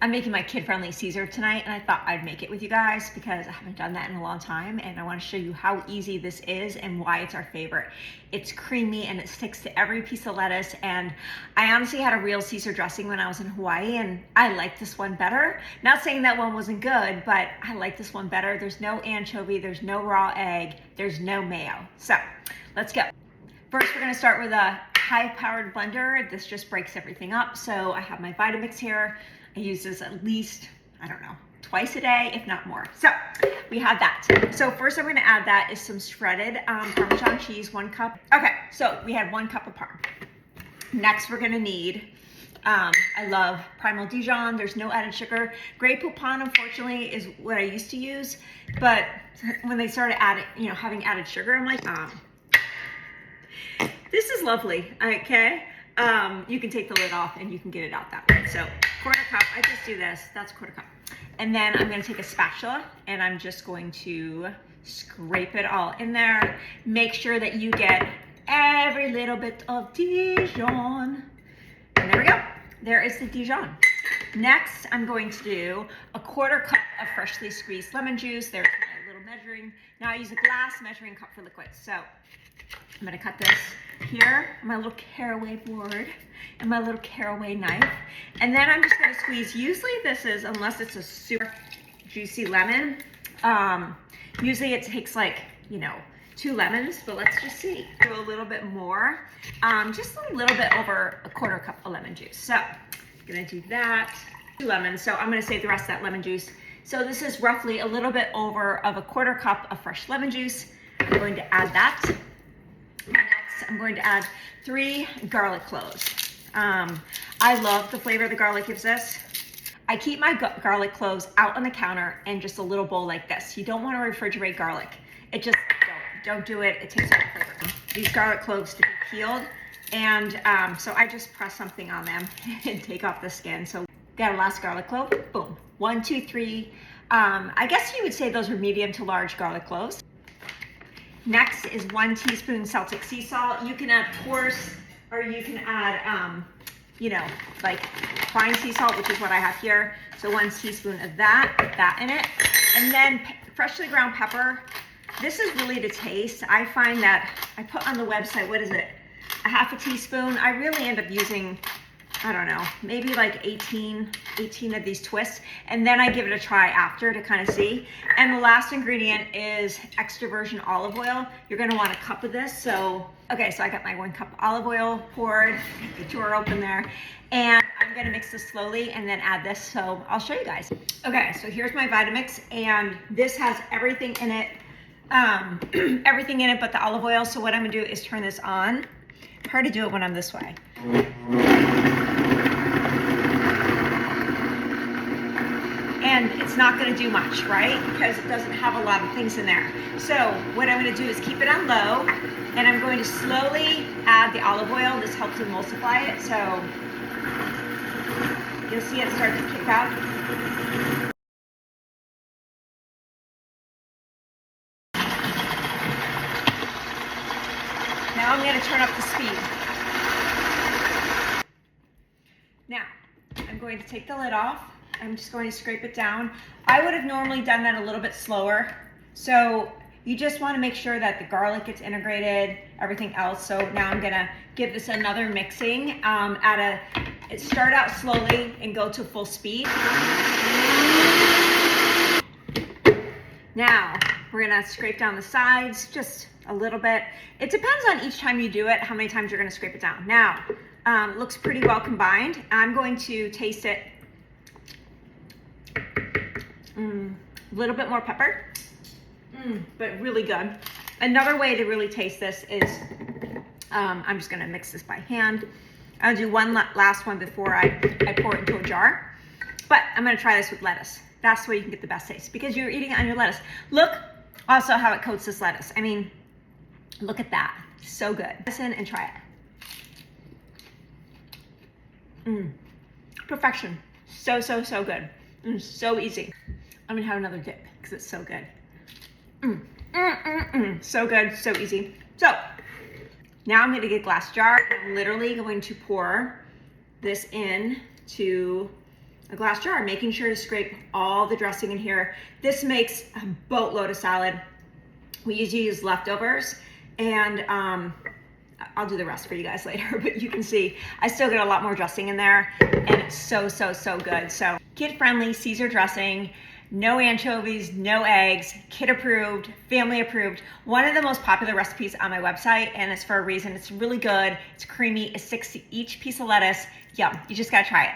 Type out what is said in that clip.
I'm making my kid-friendly Caesar tonight, and I thought I'd make it with you guys because I haven't done that in a long time, and I want to show you how easy this is and why it's our favorite. It's creamy and it sticks to every piece of lettuce, and I honestly had a real Caesar dressing when I was in Hawaii, and I like this one better. Not saying that one wasn't good, but I like this one better. There's no anchovy, there's no raw egg, there's no mayo. So let's go. First, we're gonna start with a high-powered blender. This just breaks everything up. So I have my Vitamix here. I use this at least, I don't know, twice a day, if not more. So we have that. So first I'm gonna add that is some shredded Parmesan cheese, 1 cup. Okay, so we had 1 cup of parm. Next we're gonna need, I love Primal Dijon. There's no added sugar. Grey Poupon, unfortunately, is what I used to use. But when they started adding, having added sugar, I'm like, this is lovely, okay? You can take the lid off and you can get it out that way. So 1/4 cup, I just do this, that's 1/4 cup. And then I'm gonna take a spatula and I'm just going to scrape it all in there. Make sure that you get every little bit of Dijon. And there we go, there is the Dijon. Next, I'm going to do a 1/4 cup of freshly squeezed lemon juice. There's my little measuring. Now I use a glass measuring cup for liquid. So I'm gonna cut this here, my little caraway board, and my little caraway knife. And then I'm just gonna squeeze, usually this is, unless it's a super juicy lemon, usually it takes like, 2 lemons, but let's just see. Do a little bit more, just a little bit over a 1/4 cup of lemon juice. So I'm gonna do that, 2 lemons. So I'm gonna save the rest of that lemon juice. So this is roughly a little bit over of a 1/4 cup of fresh lemon juice. I'm going to add that. Next, I'm going to add 3 garlic cloves. I love the flavor the garlic gives us. I keep my garlic cloves out on the counter in just a little bowl like this. You don't want to refrigerate garlic. It just, don't do it. It takes away the flavor. These garlic cloves to be peeled, and so I just press something on them and take off the skin. So got a last garlic clove, boom. 1, 2, 3. I guess you would say those are medium to large garlic cloves. Next is 1 teaspoon Celtic Sea salt. You can add coarse, or you can add, like fine sea salt, which is what I have here. So 1 teaspoon of that, put that in it. And then freshly ground pepper. This is really to taste. I find that I put on the website, what is it? A 1/2 teaspoon. I really end up using, I don't know, maybe like 18 of these twists. And then I give it a try after to kind of see. And the last ingredient is extra virgin olive oil. You're gonna want a cup of this. So, okay, so I got my 1 cup olive oil poured, the drawer open there. And I'm gonna mix this slowly and then add this. So I'll show you guys. Okay, so here's my Vitamix, and this has everything in it, everything in it but the olive oil. So what I'm gonna do is turn this on. Hard to do it when I'm this way. And it's not gonna do much, right? Because it doesn't have a lot of things in there. So what I'm gonna do is keep it on low, and I'm going to slowly add the olive oil. This helps emulsify it. So you'll see it start to kick out. Now I'm gonna turn up the speed. Now, I'm going to take the lid off. I'm just going to scrape it down. I would have normally done that a little bit slower. So you just want to make sure that the garlic gets integrated, everything else. So now I'm gonna give this another mixing start out slowly and go to full speed. Now we're gonna scrape down the sides just a little bit. It depends on each time you do it, how many times you're gonna scrape it down. Now, it looks pretty well combined. I'm going to taste it. A little bit more pepper, but really good. Another way to really taste this is, I'm just gonna mix this by hand. I'll do one last one before I pour it into a jar. But I'm gonna try this with lettuce. That's the way you can get the best taste, because you're eating it on your lettuce. Look also how it coats this lettuce. I mean, look at that, so good. Listen and try it. Perfection, so good. So easy. I'm gonna have another dip because it's so good. So good, so easy. So now I'm gonna get a glass jar. I'm literally going to pour this in to a glass jar, making sure to scrape all the dressing in here. This makes a boatload of salad. We usually use leftovers, and I'll do the rest for you guys later, but you can see I still get a lot more dressing in there, and it's so, so, so good. So kid-friendly Caesar dressing, no anchovies, no eggs, kid approved, family approved. One of the most popular recipes on my website, and it's for a reason. It's really good, it's creamy, it sticks to each piece of lettuce. Yum, you just gotta try it.